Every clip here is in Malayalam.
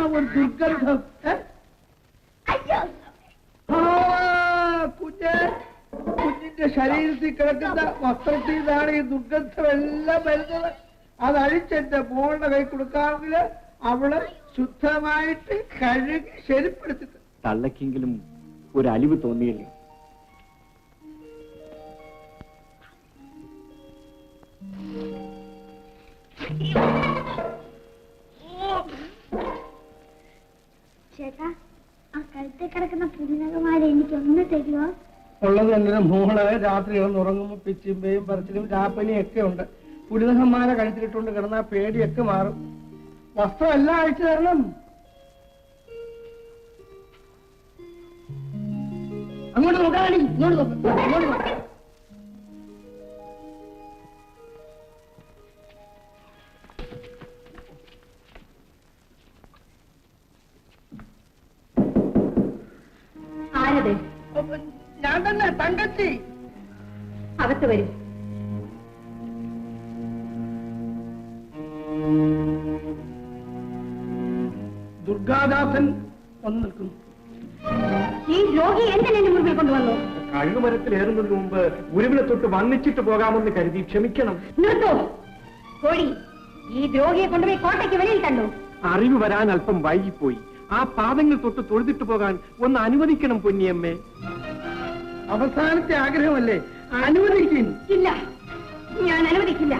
ഒരു ദുർഗന്ധം. കുഞ്ഞിന്റെ ശരീരത്തിൽ കിടക്കുന്ന വസ്ത്രത്തിൽ നിന്നാണ് ഈ ദുർഗന്ധം എല്ലാം വരുന്നത്. അത് അഴിച്ചെന്റെ മോളുടെ കൈ കൊടുക്കാമെങ്കിൽ അവള് ശുദ്ധമായിട്ട് കഴുകി ശരിപ്പെടുത്തിട്ട്. തള്ളക്കെങ്കിലും ഒരു അലിവ് തോന്നിയില്ലേ? ചേട്ടാ, ആ കഴുത്തെ കിടക്കുന്ന പുതിനകമാരെ എനിക്കൊന്ന് തരുമോ? ഉള്ളത് എന്റെ മോള് രാത്രി ഉറങ്ങുമ്പോ പിച്ചിമ്പയും പറച്ചിലും രാപ്പനിയും ഒക്കെ ഉണ്ട്. പുടിനകന്മാരെ കഴിച്ചിട്ടുണ്ട് കിടന്ന പേടിയൊക്കെ മാറും. വസ്ത്രം എല്ലാം അഴിച്ചു തരണം. അങ്ങോട്ട് നോക്കാണി, ഇങ്ങോട്ട് നോക്കാം, ഇങ്ങോട്ട് നോക്കാം. ആരത്? ഞാൻ തന്നെ, തങ്കച്ചി. അകത്ത് വരും. ദുർഗാദാസൻ വന്നു നിൽക്കുന്നു. ഈ രോഗി എന്തിനെ മുമ്പിൽ കൊണ്ടുവന്നു? കഴുകുമരത്തിലേറുന്നതിന് മുമ്പ് ഗുരുവിനെ തൊട്ട് വന്നിച്ചിട്ട് പോകാമെന്ന് കരുതി. ക്ഷമിക്കണം. നിർത്തോ കോഴി. ഈ ദ്രോഹിയെ കൊണ്ടുപോയി കോട്ടയ്ക്ക് വെളിയിൽ കണ്ടു. അറിവ് വരാൻ അല്പം വൈകിപ്പോയി. ആ പാദങ്ങൾ തൊട്ട് തൊഴുതിട്ട് പോകാൻ ഒന്ന് അനുവദിക്കണം പൊന്നിയമ്മേ. അവസാനത്തെ ആഗ്രഹമല്ലേ, അനുവദിക്കും. ഇല്ല, ഞാൻ അനുവദിക്കില്ല.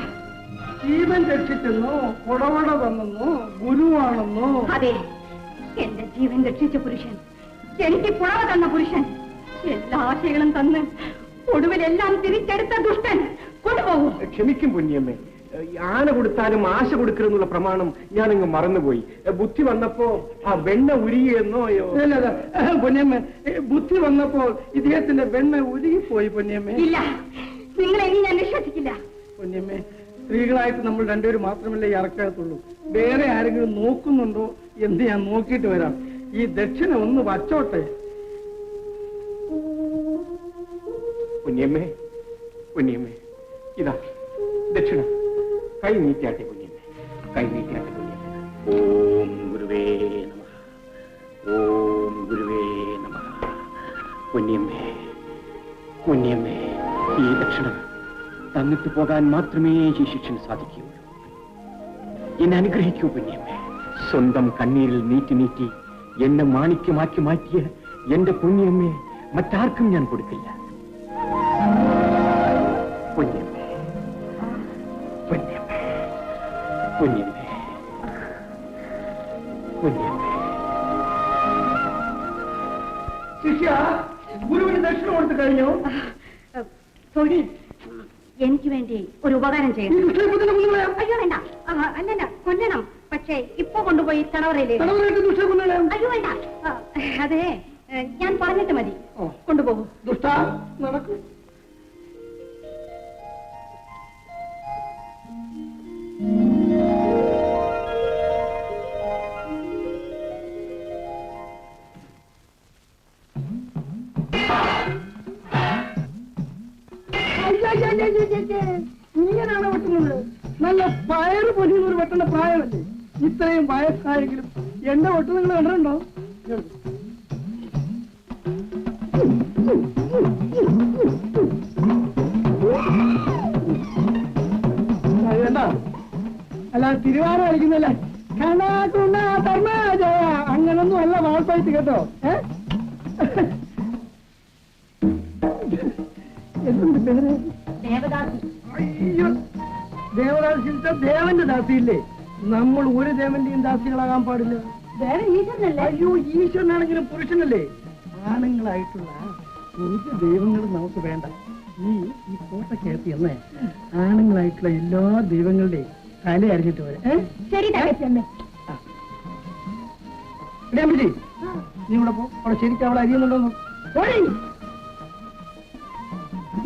ജീവൻ രക്ഷിച്ചെന്നോ കൊടവട തന്നെന്നോ ഗുരുവാണെന്നോ? അതെ, എന്റെ ജീവൻ രക്ഷിച്ച പുരുഷൻ, എനിക്ക് പുറവ തന്ന പുരുഷൻ, എല്ലാ ആശയങ്ങളും തന്ന് ഒടുവിലെല്ലാം തിരിച്ചെടുത്ത ദുഷ്ടൻ കൊണ്ടുപോകും. ക്ഷമിക്കും പൊന്നിയമ്മേ. ആന കൊടുത്താലും ആശ കൊടുക്കരുന്നുള്ള പ്രമാണം ഞാനങ്ങ് മറന്നുപോയി. ബുദ്ധി വന്നപ്പോ ആ വെണ്ണ ഉരുകിയെന്നോ? പൊന്നിയമ്മ, ബുദ്ധി വന്നപ്പോൾ ഇദ്ദേഹത്തിന്റെ വെണ്ണ ഉരുകിപ്പോയി പൊന്നിയമ്മേ. ഇല്ല, നിങ്ങളെ ഇനി ഞാൻ വിശ്വസിക്കില്ല. പൊന്നിയമ്മേ, സ്ത്രീകളായിട്ട് നമ്മൾ രണ്ടുപേരും മാത്രമല്ലേ ഈ അറക്കകത്തുള്ളൂ. വേറെ ആരെങ്കിലും നോക്കുന്നുണ്ടോ എന്ന് ഞാൻ നോക്കിയിട്ട് വരാം. ഈ ദക്ഷിണ ഒന്ന് വച്ചോട്ടെ. പൊന്നിയമ്മേ, പൊന്നിയമ്മേ, ഇതാ ദക്ഷിണ. കൈ നീട്ടിയാട്ടെ പൊന്നിയമ്മേ, കൈ നീട്ടിയാട്ടെ പൊന്നിയമ്മേ. ഓം ഗുരുവേ നമഃ, ഓം ഗുരുവേ നമഃ. പൊന്നിയമ്മേ, പൊന്നിയമ്മേ, ഈ ദക്ഷിണ തന്നിട്ട് പോകാൻ മാത്രമേ ഈ ശിക്ഷന് സാധിക്കുകയുള്ളൂ. എന്നെ അനുഗ്രഹിക്കൂ പൊന്നിയമ്മേ. സ്വന്തം കണ്ണീരിൽ നീറ്റി നീറ്റി എന്നെ മാണിക്യമാക്കി മാറ്റിയ എന്റെ പൊന്നിയമ്മേ മറ്റാർക്കും ഞാൻ കൊടുക്കില്ല. പൊന്നിയമ്മേ, പൊന്നിയമ്മേ, പൊന്നിയമ്മേ, പൊന്നിയമ്മേ. ശിഷ്യ, ഗുരുവിന് ദക്ഷിണ കൊടുത്തു കഴിഞ്ഞു. തൊഴി, എനിക്ക് വേണ്ടി ഒരു ഉപകാരം ചെയ്യണം. അയ്യോ വേണ്ട, അല്ലല്ല, കൊല്ലണം. പക്ഷേ ഇപ്പൊ കൊണ്ടുപോയി തടവറയിലേക്ക്. അയ്യോ വേണ്ട, അതെ, ഞാൻ പറഞ്ഞിട്ട് മതി. കൊണ്ടുപോകും. ദുഷ്ട നടക്കും. ഇങ്ങനെയാണ് വെട്ടുന്നത്. നല്ല പയറ് പൊരിയുന്നൊരു വെട്ടേണ്ട പ്രായമല്ലേ. ഇത്രയും വയസ്സായെങ്കിലും എന്റെ വെട്ട് നിങ്ങൾ കണ്ടിട്ടുണ്ടോ? എന്താ അല്ല തിരുവാറ കളിക്കുന്നല്ലേ? അങ്ങനൊന്നും അല്ല വാൾപ്പായിട്ട് കേട്ടോ. എന്തുണ്ട് പേര്? അയ്യോ, ദേവദാസി ദേവന്റെ ദാസിയില്ലേ? നമ്മൾ ഒരു ദേവന്റെയും ദാസികളാകാൻ പാടില്ല. അയ്യോ, ഈശ്വരനാണെങ്കിലും പുരുഷനല്ലേ? ആണുങ്ങളായിട്ടുള്ള ഒരു ദൈവങ്ങളും നമുക്ക് വേണ്ട. ഈ കോട്ടക്കകത്ത് എന്ന് ആണുങ്ങളായിട്ടുള്ള എല്ലാ ദൈവങ്ങളുടെയും തല അറിഞ്ഞിട്ട് വരെ. നീ ഇവിടെ പോ. അവിടെ ശരിക്കും അവളെ അരിയുന്നുണ്ടോന്നു.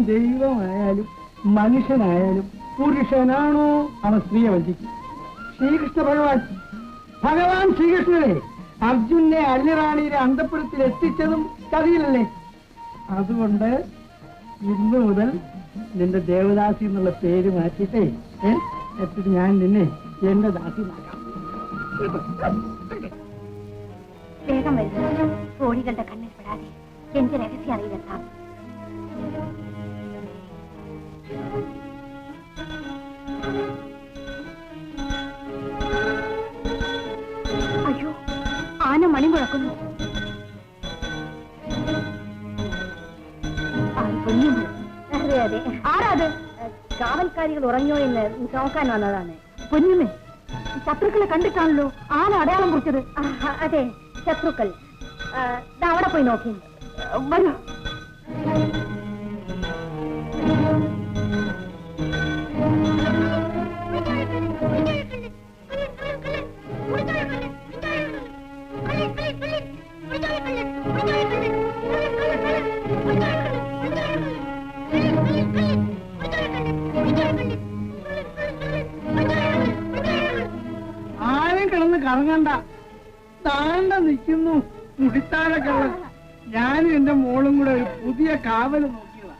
ദൈവമായാലും മനുഷ്യനായാലും പുരുഷനാണോ അവൻ സ്ത്രീയെ വഞ്ചിക്കും. ശ്രീകൃഷ്ണ ഭഗവാൻ ശ്രീകൃഷ്ണനെ അർജുനെ അല്ലിറാണിയുടെ അന്തപുരത്തിൽ എത്തിച്ചതും കഥയിലല്ലേ? അതുകൊണ്ട് ഇന്ന് മുതൽ നിന്റെ ദേവദാസി എന്നുള്ള പേര് മാറ്റിയിട്ടേ എന്നിട്ട് ഞാൻ നിന്നെ എന്റെ ദാസി മാറ്റാം. വേഗം വരുന്നു. റോഡികളുടെ കണ്ണിൽ പെടാതെ എന്റെ രഹസ്യം അറിയിലെത്താം. അയ്യോ, ആന മണി മുഴക്കുന്നു. അതെ അതെ, ആരാത്? കാവൽക്കാരികൾ ഉറങ്ങിയോ എന്ന് നോക്കാൻ വന്നതാണ്. പൊന്നുമേ, ശത്രുക്കളെ കണ്ടിട്ടാണല്ലോ ആന അടയാളം കുറിച്ചത്. അതെ, ശത്രുക്കൾ. അവിടെ പോയി നോക്കി വരൂ. ആരും കിടന്ന് കറങ്ങണ്ട, താണ്ട നിൽക്കുന്നു മുടിത്താഴെ കള്ളൻ. ഞാനും എന്റെ മോളും കൂടെ ഒരു പുതിയ കാവല് നോക്കിയതാ.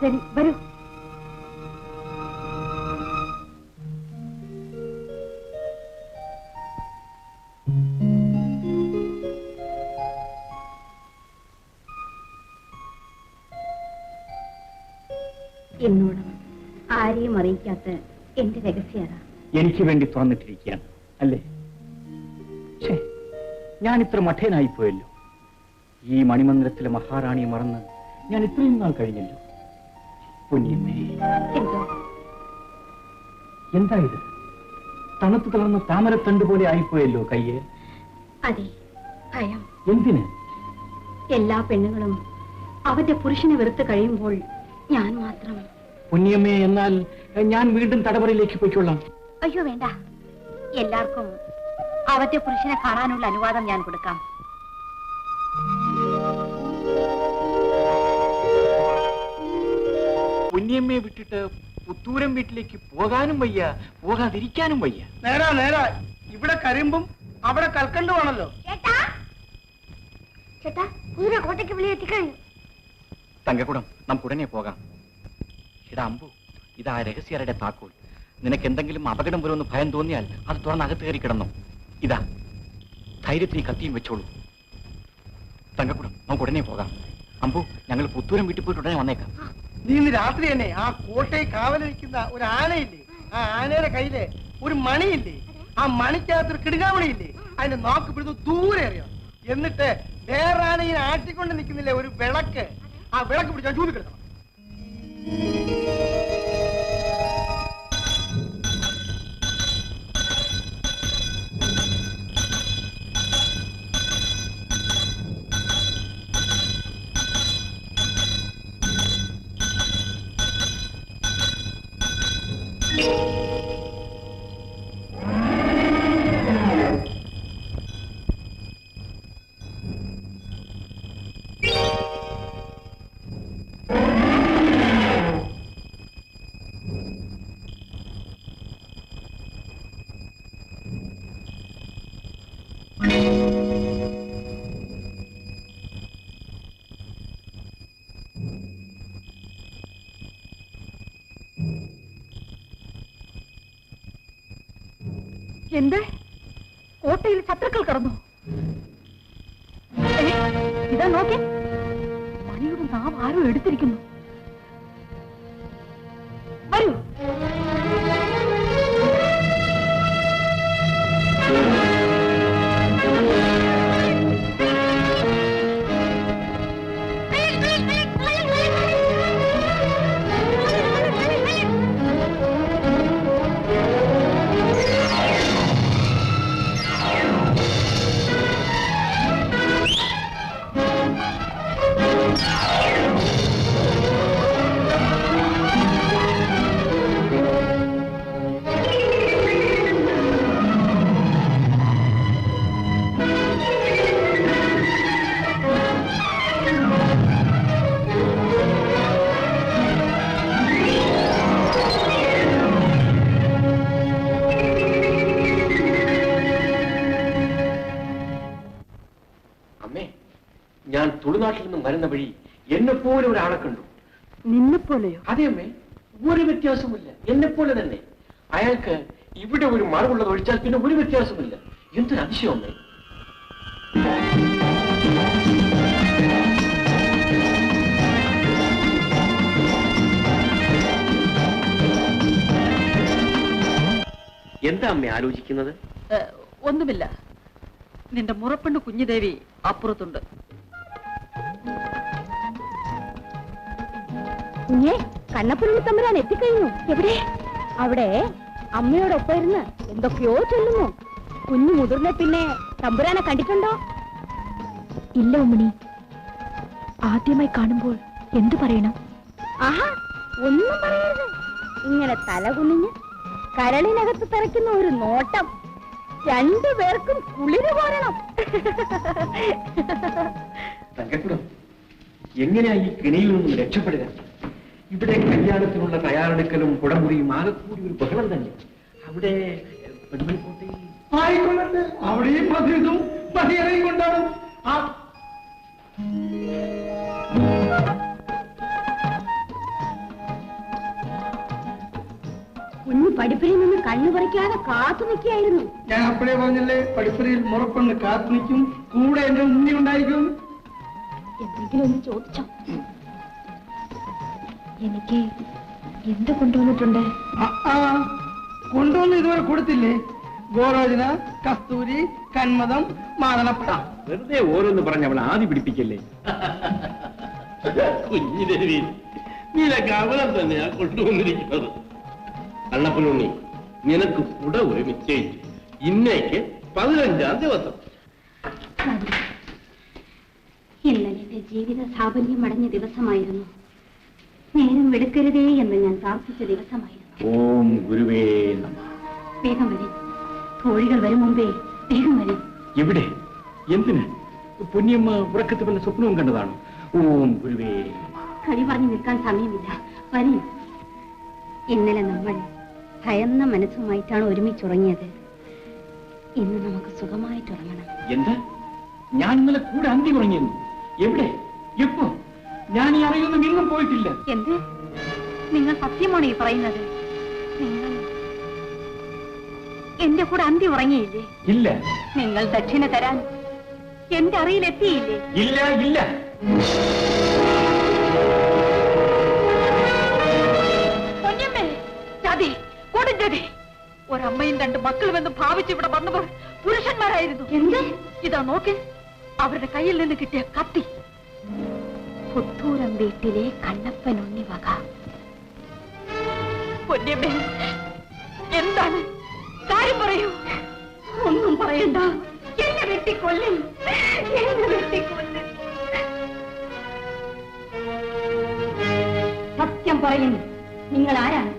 ശരി, വരൂ. എന്നോടും ആരെയും അറിയിക്കാത്ത എന്റെ രഹസ്യത എനിക്ക് വേണ്ടി തുറന്നിട്ടിരിക്കുകയാണ് അല്ലേ? ഞാൻ ഇത്ര മഠേനായിപ്പോയല്ലോ. ഈ മണിമന്ദിരത്തിലെ മഹാറാണിയെ മറന്ന് ഞാൻ ഇത്രയും നാൾ കഴിഞ്ഞല്ലോ. പൊന്നിയമ്മേ, എന്താ ഇത്? തണുത്തു തളർന്ന താമരത്തണ്ട് പോലെ ആയിപ്പോയല്ലോ കയ്യെ. അതെ, ഭയം. എന്തിന്? എല്ലാ പെണ്ണുങ്ങളും അവന്റെ പുരുഷനെ വെറുത്ത് കഴിയുമ്പോൾ ഞാൻ മാത്രം. പൊന്നിയമ്മേ, എന്നാൽ ഞാൻ വീണ്ടും തടവറയിലേക്ക് പോയിക്കൊള്ളാം. അയ്യോ വേണ്ട, എല്ലാവർക്കും അവന്റെ പുരുഷനെ കാണാനുള്ള അനുവാദം ഞാൻ കൊടുക്കാം. പൊന്നിയമ്മയെ വിട്ടിട്ട് പുത്തൂരം വീട്ടിലേക്ക് പോകാനും വയ്യ, പോകാതിരിക്കാനും വയ്യ. നേരാ, ഇവിടെ കരിമ്പും അവിടെ കൽക്കണ്ടുമാണല്ലോ. ചേട്ടാ, കുതിര കോട്ടയ്ക്ക് വിളി എത്തിക്കഴിഞ്ഞു. തങ്കക്കുടം, നമുക്ക് ഉടനെ പോകാം. ഇടാ അമ്പു, ഇതാ രഹസ്യരുടെ താക്കോൽ. നിനക്ക് എന്തെങ്കിലും അപകടം വരുമെന്ന് ഭയം തോന്നിയാൽ അത് തുറന്ന് അകത്ത് കയറി കിടന്നു. ഇതാ, ധൈര്യത്തിന് കത്തിയും വെച്ചോളൂ. തങ്കക്കുടം, നമുക്ക് ഉടനെ പോകാം. അമ്പു, ഞങ്ങൾ പുത്തൂരം വീട്ടിൽ പോയിട്ട് ഉടനെ വന്നേക്കാം. നീ ഇന്ന് രാത്രി തന്നെ ആ കോട്ടയിൽ കാവലിരിക്കുന്ന ഒരു ആനയില്ലേ, ആ ആനയുടെ കയ്യില് ഒരു മണിയില്ലേ, ആ മണിക്കകത്തൊരു കിടുകാമണിയില്ലേ, അതിന്റെ നോക്ക് പിടിച്ച് ദൂരെ അറിയാം. എന്നിട്ട് വേറെ ആനയെ ആട്ടിക്കൊണ്ട് നിൽക്കുന്നില്ലേ ഒരു വിളക്ക്, ആ വിളക്ക് പിടിച്ചാൽ ചൂതി കിടക്കണം. എന്ത്? കോട്ടയിൽ ശത്രുക്കൾ കടന്നു. ഇതാ നോക്കി, മണിയുടെ നാം ആരോ എടുത്തിരിക്കുന്നു. വരൂ. ഞാൻ തുളുനാട്ടിൽ നിന്നും വരുന്ന വഴി എന്നെപ്പോലെ ഒരാളെ കണ്ടു. നിന്നെപ്പോലെയോ? അതെ അമ്മേ, ഒരു വ്യത്യാസമില്ല, എന്നെപ്പോലെ തന്നെ. അയാൾക്ക് ഇവിടെ ഒരു മറവുള്ളത് ഒഴിച്ചാൽ പിന്നെ ഒരു വ്യത്യാസമില്ല. എന്തൊരു അതിശയം അമ്മേ. എന്താ അമ്മ ആലോചിക്കുന്നത്? ഒന്നുമില്ല. നിന്റെ മുറപ്പെണ്ണ് കുഞ്ഞുദേവി അപ്പുറത്തുണ്ട്. കുഞ്ഞേ, കണ്ണപ്പുള്ളി തമ്പുരാൻ എത്തിക്കഴിഞ്ഞു. എവിടെ? അവിടെ അമ്മയോടൊപ്പം ഇരുന്ന് എന്തൊക്കെയോ ചൊല്ലുന്നു. കുഞ്ഞു മുതിർന്ന പിന്നെ തമ്പുരാനെ കണ്ടിട്ടുണ്ടോ? ഇല്ല ഉമ്മണി. ആദ്യമായി കാണുമ്പോൾ എന്തു പറയണം? ആഹാ, ഒന്നും പറയരുത്. ഇങ്ങനെ തലകുനിഞ്ഞ് കരളിനകത്ത് തിറയ്ക്കുന്ന ഒരു നോട്ടം രണ്ടുപേർക്കും കുളിര് പോരണം. തങ്കക്കുടം, എങ്ങനെയാ ഈ കെണിയിൽ നിന്നും രക്ഷപ്പെടുക? ഇവിടെ കല്യാണത്തിനുള്ള തയ്യാറെടുക്കലും കുടമുറിയും ആകെക്കൂടി ഒരു ബഹളം തന്നെ. അവിടെ പെടുമൽക്കോട്ടയിൽ ആയിക്കൊള്ളട്ടെ, അവിടെയും മധുരതും മതിയറയും കൊണ്ടാണ്. കുഞ്ഞു പഠിപ്പിൽ നിന്ന് കണ്ണു പറിക്കാതെ കാത്തു നിൽക്കുകയായിരുന്നു. ഞാൻ അപ്പോഴേ പറഞ്ഞല്ലേ, പഠിപ്പുരയിൽ മുറപ്പെണ്ണ് കാത്തു നിൽക്കും, കൂടെ എന്റെ ഉണ്ണി ഉണ്ടായിരിക്കും. എന്തെങ്കിലും ഒന്ന് ചോദിച്ചോ? എനിക്ക് എന്ത് കൊണ്ടുവന്നിട്ടുണ്ട്? കൊണ്ടുവന്ന് ഇതുവരെ കൊടുത്തില്ലേ? ഗോരോചന, കസ്തൂരി, കന്മദം, മാതളപ്പഴ. വെറുതെ ഓരോന്ന് പറഞ്ഞ് അവൾ ആദ്യ പിടിപ്പിക്കല്ലേ. കുഞ്ഞിദേവി, നിനക്ക് അവളെ തന്നെയാ കൊണ്ടുവന്നിരിക്കുന്നത്. കണ്ണപ്പനുണ്ണി, നിനക്ക് കുട ഒരു നിശ്ചയിച്ചു. ഇന്നേക്ക് 15-ാം ദിവസം. ഇന്നലെ ജീവിത സാഫല്യം അടഞ്ഞ ദിവസമായിരുന്നു. നേരം വെടുക്കരുതേ എന്ന് ഞാൻ പ്രാർത്ഥിച്ച ദിവസമായിരുന്നു. ഓം ഗുരുവേ നമഃ. വേഗം വരും, തോഴികൾ വരും മുമ്പേ വേഗം വരും. എവിടെ? എന്തിന്? പൊന്നിയമ്മ ഉറക്കത്തിൽ വല്ല സ്വപ്നവും കണ്ടതാണോ? ഓം ഗുരുവേ. കളി പറഞ്ഞു നിൽക്കാൻ സമയമില്ല, വരും. ഇന്നലെ നമ്മൾ ഭയന്ന മനസ്സുമായിട്ടാണ് ഒരുമിച്ചുറങ്ങിയത്. ഇന്ന് നമുക്ക് സുഖമായിട്ടുറങ്ങണം. എന്താ? ഞാൻ ഇന്നലെ കൂടെ അന്തി ഉറങ്ങിയിരുന്നു. എവിടെ? എപ്പോ? ഞാൻ ഈ അറിയൊന്നും ഇന്നും പോയിട്ടില്ല. എന്ത്? നിങ്ങൾ സത്യമാണ് ഈ പറയുന്നത്? നിങ്ങൾ എന്റെ കൂടെ അന്തി ഉറങ്ങിയില്ലേ? ഇല്ല. നിങ്ങൾ ദക്ഷിണ തരാൻ എന്റെ അറിയിലെത്തിയില്ലേ? ഇല്ല, ഇല്ല. പൊന്നമ്മേ, ചതി, കൊടുംചതി. ഒരമ്മയും 2 മക്കളുമെന്ന് ഭാവിച്ച് ഇവിടെ വന്നവർ പുരുഷന്മാരായിരുന്നു. എന്ത്? ഇതാ നോക്ക്, അവരുടെ കയ്യിൽ നിന്ന് കിട്ടിയ കത്തി. പുത്തൂരം വീട്ടിലെ കണ്ണപ്പനുണ്ണി വക. പൊന്നമ്മേ, എന്താണ് കാര്യം പറയൂ. ഒന്നും പറയണ്ട. എന്നെ വെട്ടിക്കൊല്ലും, എന്നെ വെട്ടിക്കൊല്ലും. സത്യം പറയുന്നു. നിങ്ങൾ ആരാണ്?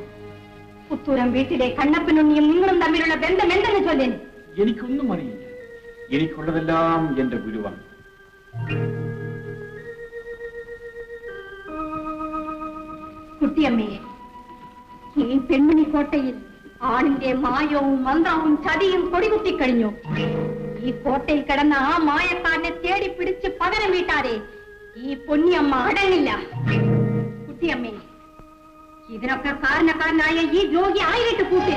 പുത്തൂരം വീട്ടിലെ കണ്ണപ്പനുണ്ണിയും നിങ്ങളും തമ്മിലുള്ള ബന്ധം എന്തെന്ന് ചൊല്ലേൻ. എനിക്കൊന്നും അറിയില്ല. എനിക്കുള്ളതെല്ലാം എന്റെ ഗുരുവാണ്. കുട്ടിയമ്മേ, ഈ പെൺമണിക്കോട്ടയിൽ ആണിന്റെ മായവും മന്ത്രവും ചതിയും കൊടികുത്തിക്കഴിഞ്ഞു. ഈ കോട്ടയിൽ കിടന്ന ആ മായക്കാരനെ തേടി പിടിച്ച് പകരം വീട്ടാതെ ഈ പൊന്നിയമ്മ അടങ്ങില്ല. കുട്ടിയമ്മേ, ഇതിനൊക്കെ കാരണക്കാരനായ ഈ ദ്രോഹി ആയിട്ട് കൂട്ടി.